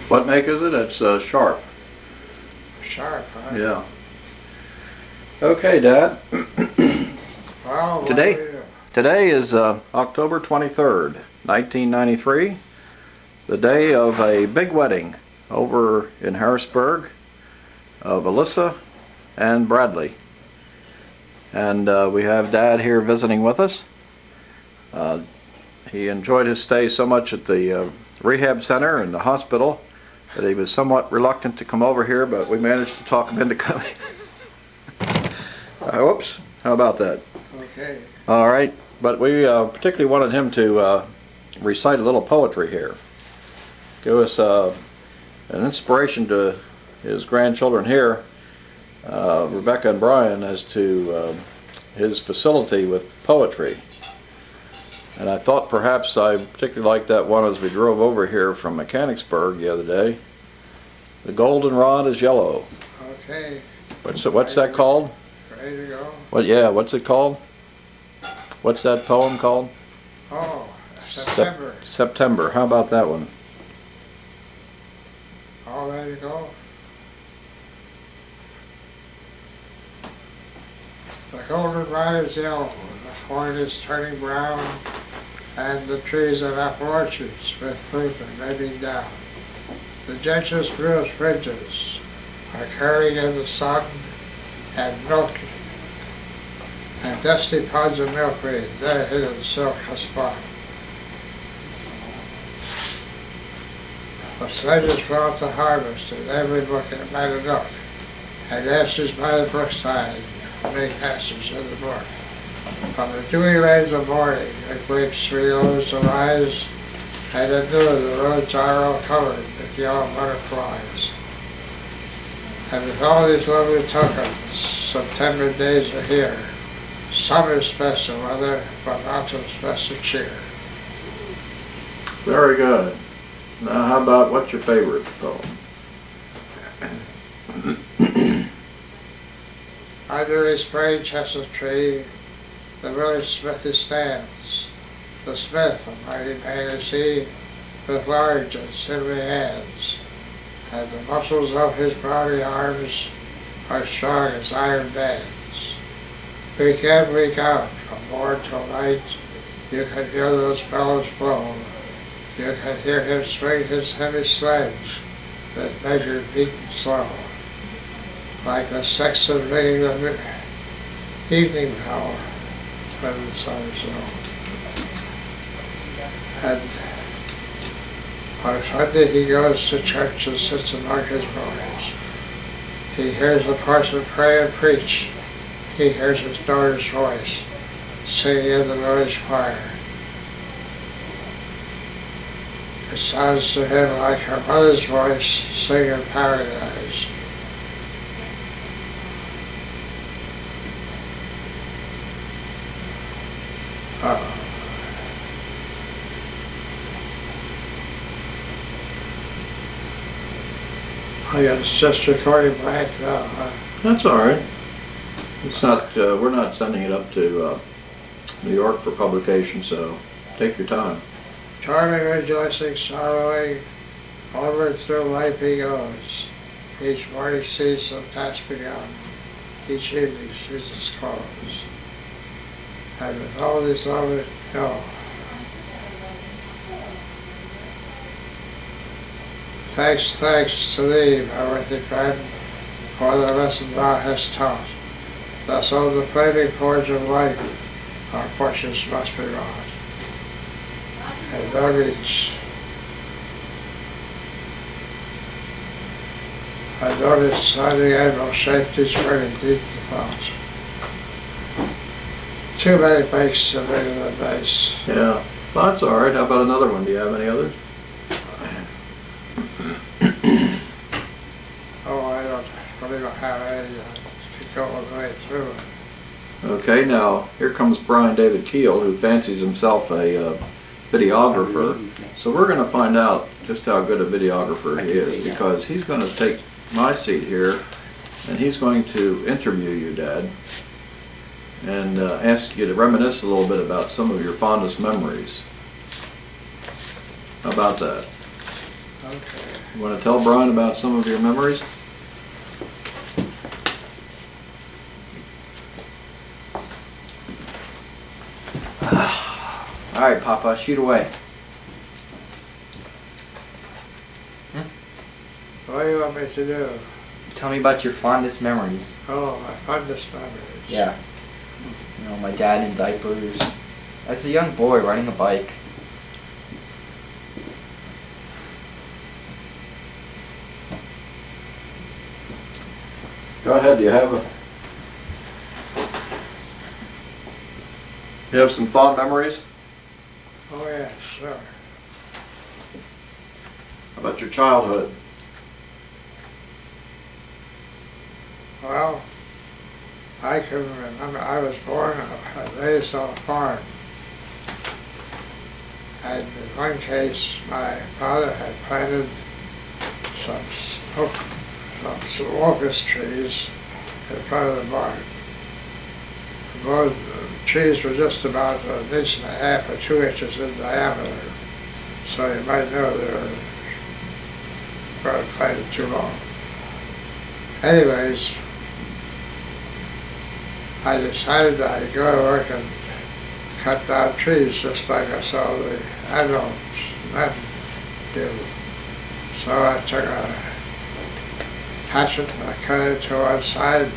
What make is it? It's Sharp. Sharp, huh? Yeah. Okay, Dad. Well, what Today? do we do? Today is October 23rd, 1993, the day of a big wedding over in Harrisburg of Alyssa and Bradley. And we have Dad here visiting with us. He enjoyed his stay so much at the rehab center and the hospital that he was somewhat reluctant to come over here, but we managed to talk him into coming. Whoops, how about that? Okay. All right, but we particularly wanted him to recite a little poetry here. Give us an inspiration to his grandchildren here, Rebecca and Brian, as to his facility with poetry. And I thought perhaps I particularly liked that one as we drove over here from Mechanicsburg the other day. The goldenrod is yellow. Okay. What's that called? Ready to go? What's it called? What's that poem called? Oh, September. September. How about that one? All ready to go? The goldenrod is yellow, the corn is turning brown, and the trees of apple orchards with fruit are bending down. The gentian's bluest fringes are curling in the sun, and milk and dusty pods of milkweed, their hidden silk has spun. The sledges brought the harvest, and every book by the nook, and dancers by the brookside make passage in the brook. From the dewy lanes of morning, the grapes three rows arise, and at noon the roads are all covered with yellow butterflies. And with all these lovely tokens, September days are here. Summer's best of weather, but autumn's best of cheer. Very good. Now, how about what's your favorite poem? Under a spray chestnut tree, the village smithy stands. The smith, a mighty man is he, with large and sinewy hands, and the muscles of his brawny arms are strong as iron bands. Week in, week out, from morn till night, you can hear those bellows blow. You can hear him swing his heavy sledge with measured beat and slow, like the sexton ringing the evening bell when the sun is low. And on Sunday he goes to church and sits among his boys. He hears the parson pray and preach. He hears his daughter's voice singing in the village choir. It sounds to him like her mother's voice singing paradise. I got just recording blank now, huh? That's all right. It's not. We're not sending it up to New York for publication, so take your time. Charming, rejoicing, sorrowing, onward through life he goes. Each morning sees some task begun, each evening sees its close. And with all this love, no. Thanks to thee, my worthy friend, for the lesson thou hast taught. Thus on the flaming forge of life, our portions must be wrought. And dug each. I noticed shining anvil shaped each burning deep to thought. Too many bakes to make it nice. Yeah, well, that's all right. How about another one? Do you have any others? Oh, I don't really have any to go all the way through it. Okay, now here comes Brian David Kiehl, who fancies himself a videographer. So we're going to find out just how good a videographer he is, because he's going to take my seat here and he's going to interview you, Dad, and ask you to reminisce a little bit about some of your fondest memories. How about that? Okay. You want to tell Brian about some of your memories? All right, Papa, shoot away. What do you want me to do? Tell me about your fondest memories. Oh, my fondest memories. Yeah. You know, my dad in diapers. As a young boy riding a bike. Go ahead. Do you have some fond memories? Oh, yeah, sure. How about your childhood? Well, I can remember I was born and raised on a farm. And in one case, my father had planted some locust trees in front of the barn. The trees were just about an inch and a half or 2 inches in diameter, so you might know they weren't planted too long. Anyways, I decided I'd go to work and cut down trees just like I saw the adults men do. So I took a hatchet and I cut it to one side,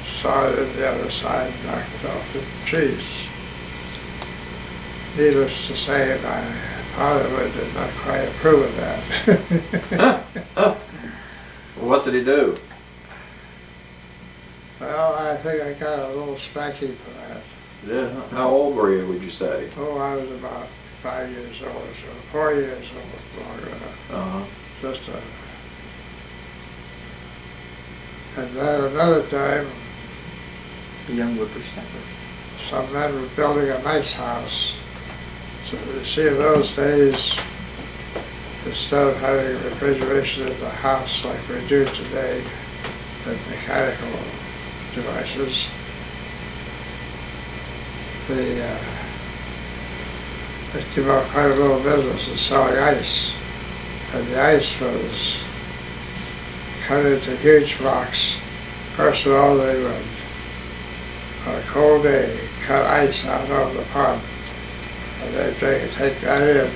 sawed it the other side, knocked off the trees. Needless to say, my father did not quite approve of that. What did he do? Well, I think I got a little spanking for that. Yeah. How old were you, would you say? Oh, I was about 5 years old, so 4 years old, longer enough. Uh-huh. Just and then another time, A young whippersnapper. some men were building a nice house. So you see, in those days, instead of having refrigeration in the house like we do today, with mechanical devices, they came out quite a little business of selling ice. And the ice was cut into huge blocks. First of all, they would, on a cold day, cut ice out of the pond. And they'd take that in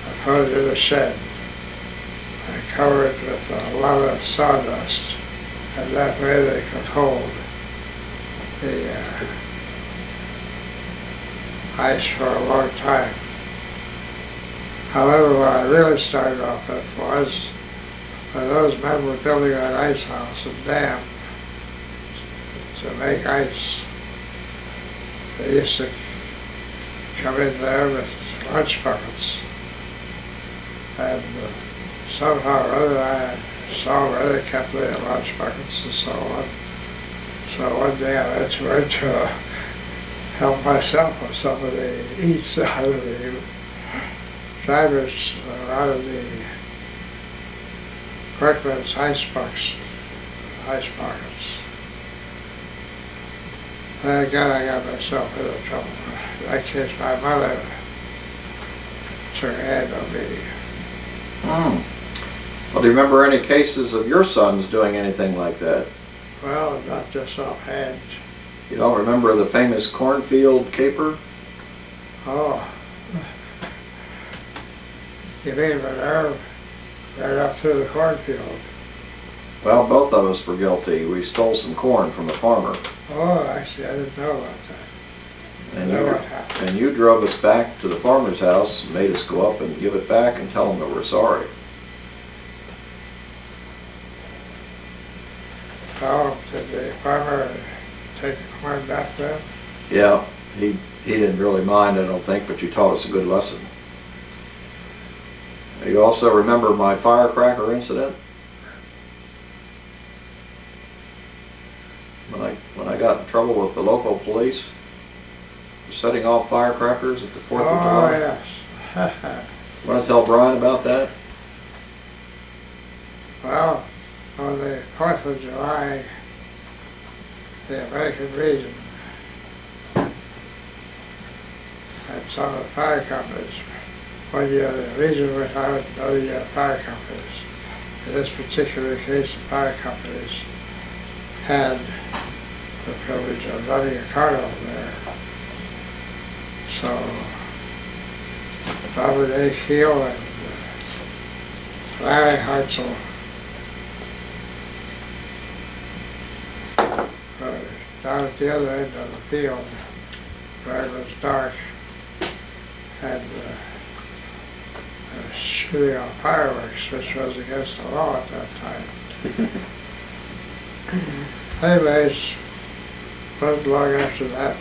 and put it in a shed and cover it with a lot of sawdust. And that way they could hold the ice for a long time. However, what I really started off with was when those men were building that ice house and dam to make ice. They used to come in there with lunch buckets, and somehow or other I saw where they kept their lunch buckets and so on. So one day I went to help myself with some of the eats out of the drivers, out of the workmen's ice pockets. And again, I got myself into trouble. In that case, my mother took a hand on me. Well, do you remember any cases of your sons doing anything like that? Well, not just offhand. You don't remember the famous cornfield caper? Oh. You mean when they're right up through the cornfield? Well, both of us were guilty. We stole some corn from a farmer. Oh, actually, I didn't know about that. And Then you, what happened? and you drove us back to the farmer's house, made us go up and give it back and tell him that we're sorry. Oh, did the farmer take the corn back then? Yeah, he didn't really mind, I don't think, but you taught us a good lesson. You also remember my firecracker incident? When I got in trouble with the local police for setting off firecrackers at the 4th of July. Oh, yes. Want to tell Brian about that? Well, on the 4th of July, the American Legion and some of the fire companies one year the Legion went out, another year fire companies. In this particular case, the fire companies had the privilege of running a carnival there. So Robert A. Kiehl and Larry Hartzell down at the other end of the field where it was dark and shooting off fireworks, which was against the law at that time. Anyways, not long after that,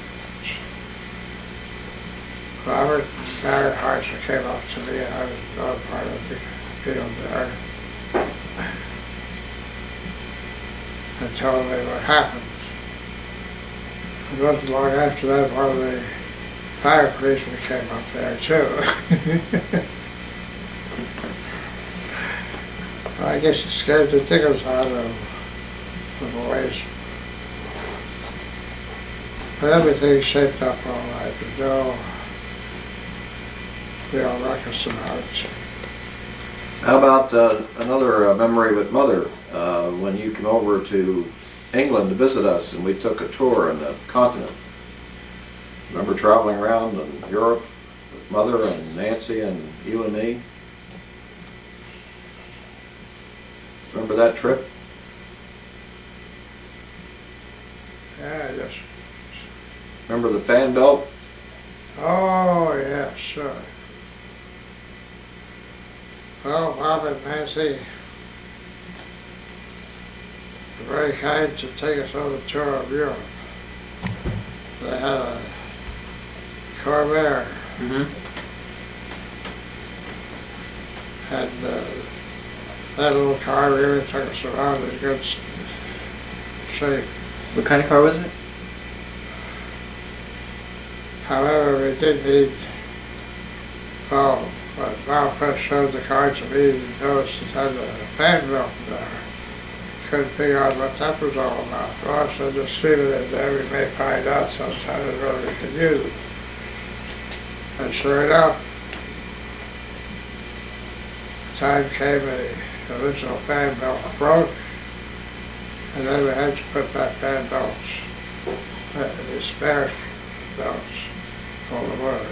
Robert and Larry Hartzell came up to me, and I was not part of the field there, and told me what happened. And not long after that, one of the fire policemen came up there too. I guess it scared the dickens out of the boys. But everything shaped up all right. But no real ruckus about it. How about another memory with Mother when you came over to England to visit us and we took a tour on the continent? Remember traveling around in Europe with Mother and Nancy and you and me? Remember that trip? Yeah, yes. Remember the fan belt? Oh, yeah, sure. Well, Bob and Nancy were very kind to take us on a tour of Europe. They had a Corvair, and that little car really took us around in good shape. What kind of car was it? However, we did need, when Bob first showed the car to me, he noticed it had a fan belt there. Couldn't figure out what that was all about. Well, I said, just leave it in there, we may find out sometime whether we can use it. And sure enough, the time came the original fan belt broke, and then we had to put that fan belt, the spare belts, on the motor.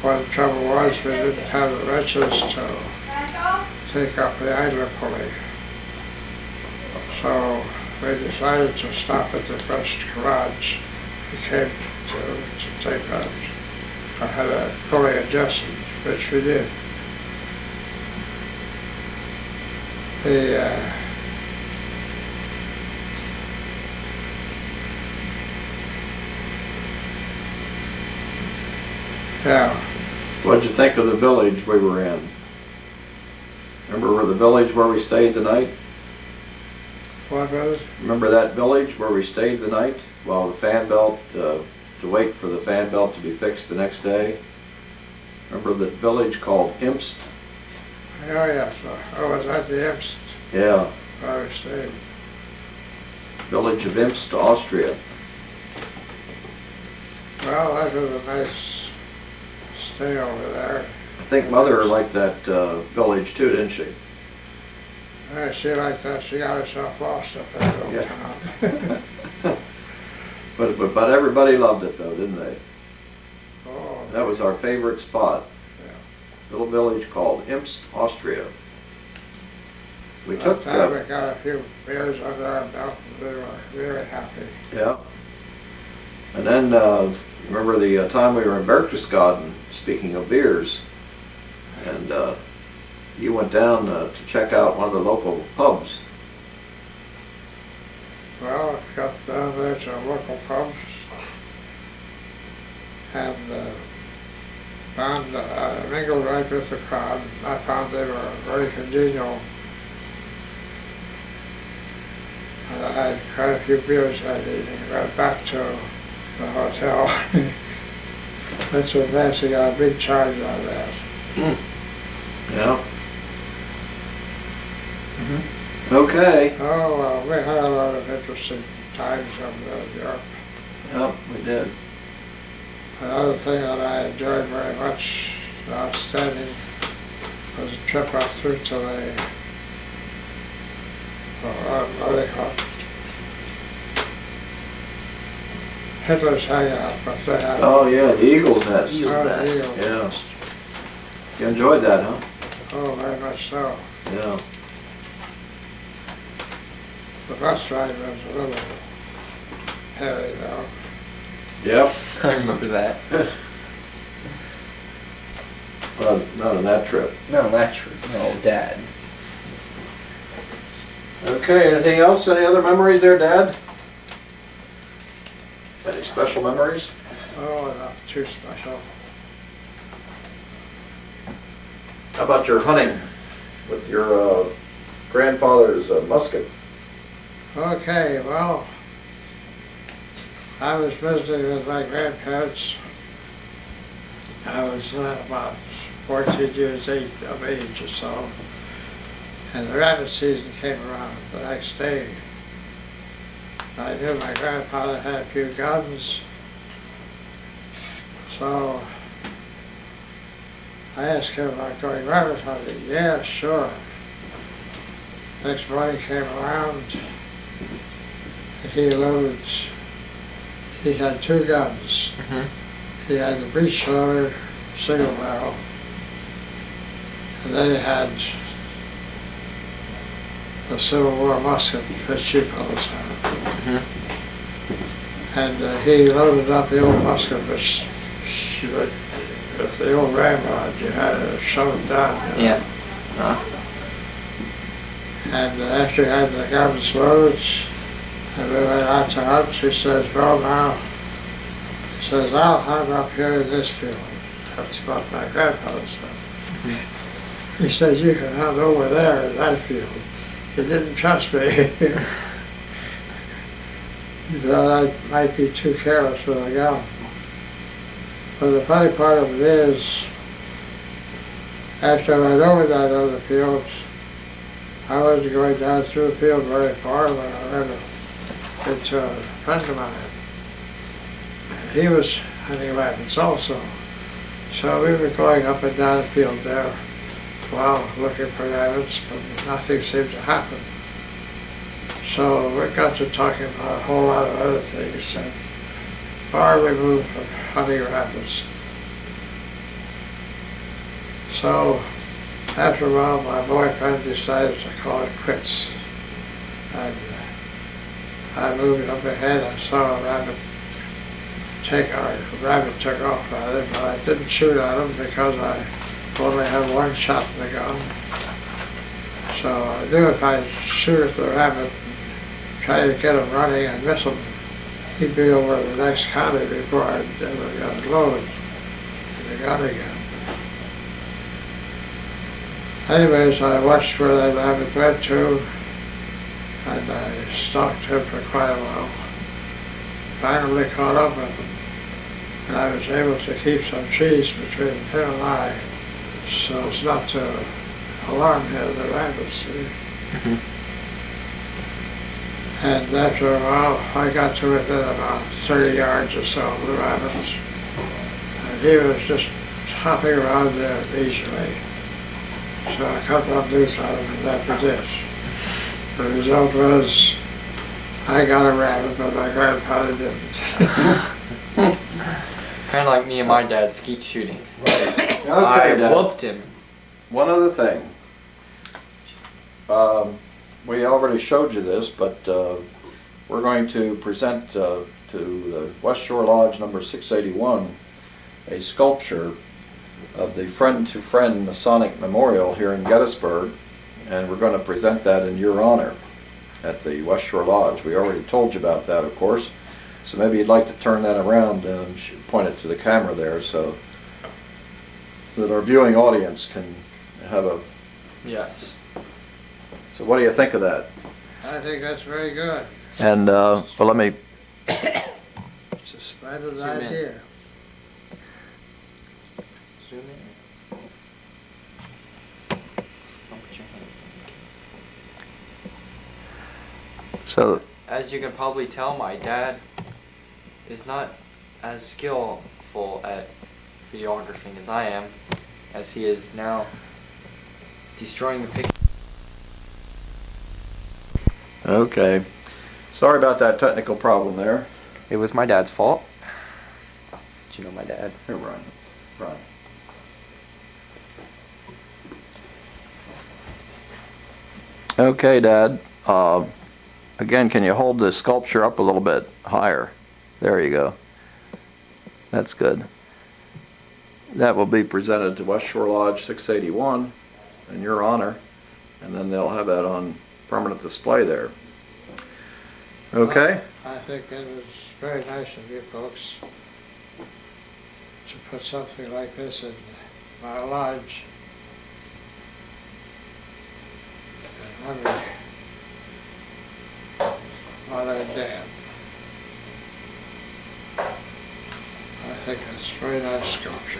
Well, the trouble was we didn't have the wrenches to take up the idler pulley. So we decided to stop at the first garage we came to take out. I had a pulley adjusted, which we did. Yeah. What'd you think of the village we were in? Remember the village where we stayed the night? What was it? Remember that village where we stayed the night while the fan belt, to wait for the fan belt to be fixed the next day? Remember that village called Imst? Oh, yes. Oh, was that the Imst? Yeah. Where we stayed. Village of Imst, Austria. Well, that was a nice stay over there. I think Mother liked that village too, didn't she? She liked that. She got herself lost up there in the town. But everybody loved it though, didn't they? Oh, That was our favorite spot. Yeah. Little village called Imst, Austria. We that took. time we got a few beers under our belt, and we were really happy. Yeah. And then remember the time we were in Berchtesgaden, speaking of beers, and you went down to check out one of the local pubs. Well, I got down there to local pubs and found mingled right with the crowd. I found they were very congenial. And I had quite a few beers that evening, right back to the hotel. That's what Nancy got a big charge on that. Yeah. Okay. Oh, well, we had a lot of interesting times over there in Europe. Yep, we did. Another thing that I enjoyed very much, outstanding, was a trip up through to the, what do they call it? Hitler's hangout, but they had. Oh yeah, the Eagle's Nest. Eagle's Nest. Eagle's Yeah. Nest. You enjoyed that, huh? Oh, very much so. Yeah. The bus ride was a little heavy though. Yep. I remember that. Well, not on that trip. No, not true. No, Dad. Okay, anything else? Any other memories there, Dad? Any special memories? Oh, not too special. How about your hunting with your grandfather's musket? Okay, well, I was visiting with my grandparents. I was about 14 years of age or so, and the rabbit season came around the next day. I knew my grandfather had a few guns, so I asked him about going rabbit hunting. Yeah, sure. Next morning came around, and he had two guns. He had the breech loader, single barrel, and then he had the Civil War musket that she fellows had. And he loaded up the old musket, which with the old ramrod, you had to shove it down. You know? Yeah. And after he had the guns loaded, and we went out to hunt, he says, well now, he says, I'll hunt up here in this field. That's what my grandfather said. He said, you can hunt over there in that field. He didn't trust me. He thought I might be too careless with a gun. But the funny part of it is, after I went over that other field, I wasn't going down through the field very far when I ran into a friend of mine. He was hunting rabbits also. So we were going up and down the field there, well, looking for rabbits, but nothing seemed to happen. So we got to talking about a whole lot of other things, and far removed from hunting rabbits. So after a while, my boyfriend decided to call it quits. And I moved up ahead and saw a rabbit took off rather, but I didn't shoot at him because I only had one shot in the gun. So I knew if I shoot at the rabbit, try to get him running and miss him, he'd be over the next county before I'd ever got loaded in the gun again. Anyways, I watched where that rabbit went to, and I stalked him for quite a while. Finally caught up with him, and I was able to keep some trees between him and I, so as not to alarm the rabbits. See? And after a while, I got to within about 30 yards or so of the rabbits, and he was just hopping around there leisurely. So I cut one loose out of him, and that was it. The result was, I got a rabbit, but my grandfather didn't. Kind of like me and my dad skeet shooting. Okay, I Dad. whooped him. One other thing. We already showed you this, but we're going to present to the West Shore Lodge number 681 a sculpture of the Friend to Friend Masonic Memorial here in Gettysburg, and we're going to present that in your honor at the West Shore Lodge. We already told you about that, of course, so maybe you'd like to turn that around and point it to the camera there so that our viewing audience can have a... Yes. So what do you think of that? I think that's very good. And, well, let me... It's a splendid Zoom in. idea. Zoom in. Don't put your hand. So, As you can probably tell, my dad is not as skillful skillful at videographing as I am, as he is now destroying the picture. Okay. Sorry about that technical problem there. It was my dad's fault. Did you know my dad? Here, Ryan. Ryan. Okay, Dad. Again, can you hold the sculpture up a little bit higher? There you go. That's good. That will be presented to West Shore Lodge 681 in your honor, and then they'll have that on permanent display there. Okay? I think it was very nice of you folks to put something like this in my lodge. And memory of Mother and Dad. I think it's a very nice sculpture.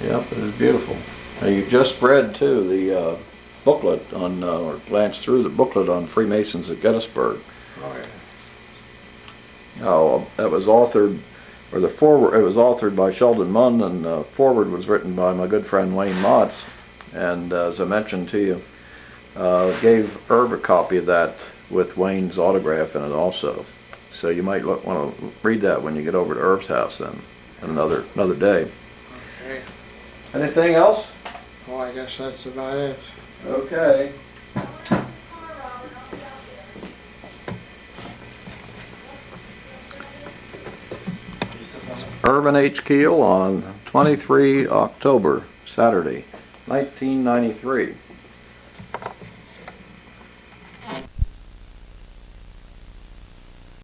Yep, it is beautiful. Now, you just read, too, the booklet on, or glanced through the booklet on Freemasons at Gettysburg. Oh, yeah. Oh, that was authored, or the foreword, it was authored by Sheldon Munn, and the foreword was written by my good friend Wayne Motts. And as I mentioned to you, gave Irv a copy of that with Wayne's autograph in it also. So you might want to read that when you get over to Irv's house then, another day. Okay. Anything else? Well, I guess that's about it. Okay. Irvin H. Kiehl on 23 October, Saturday, 1993.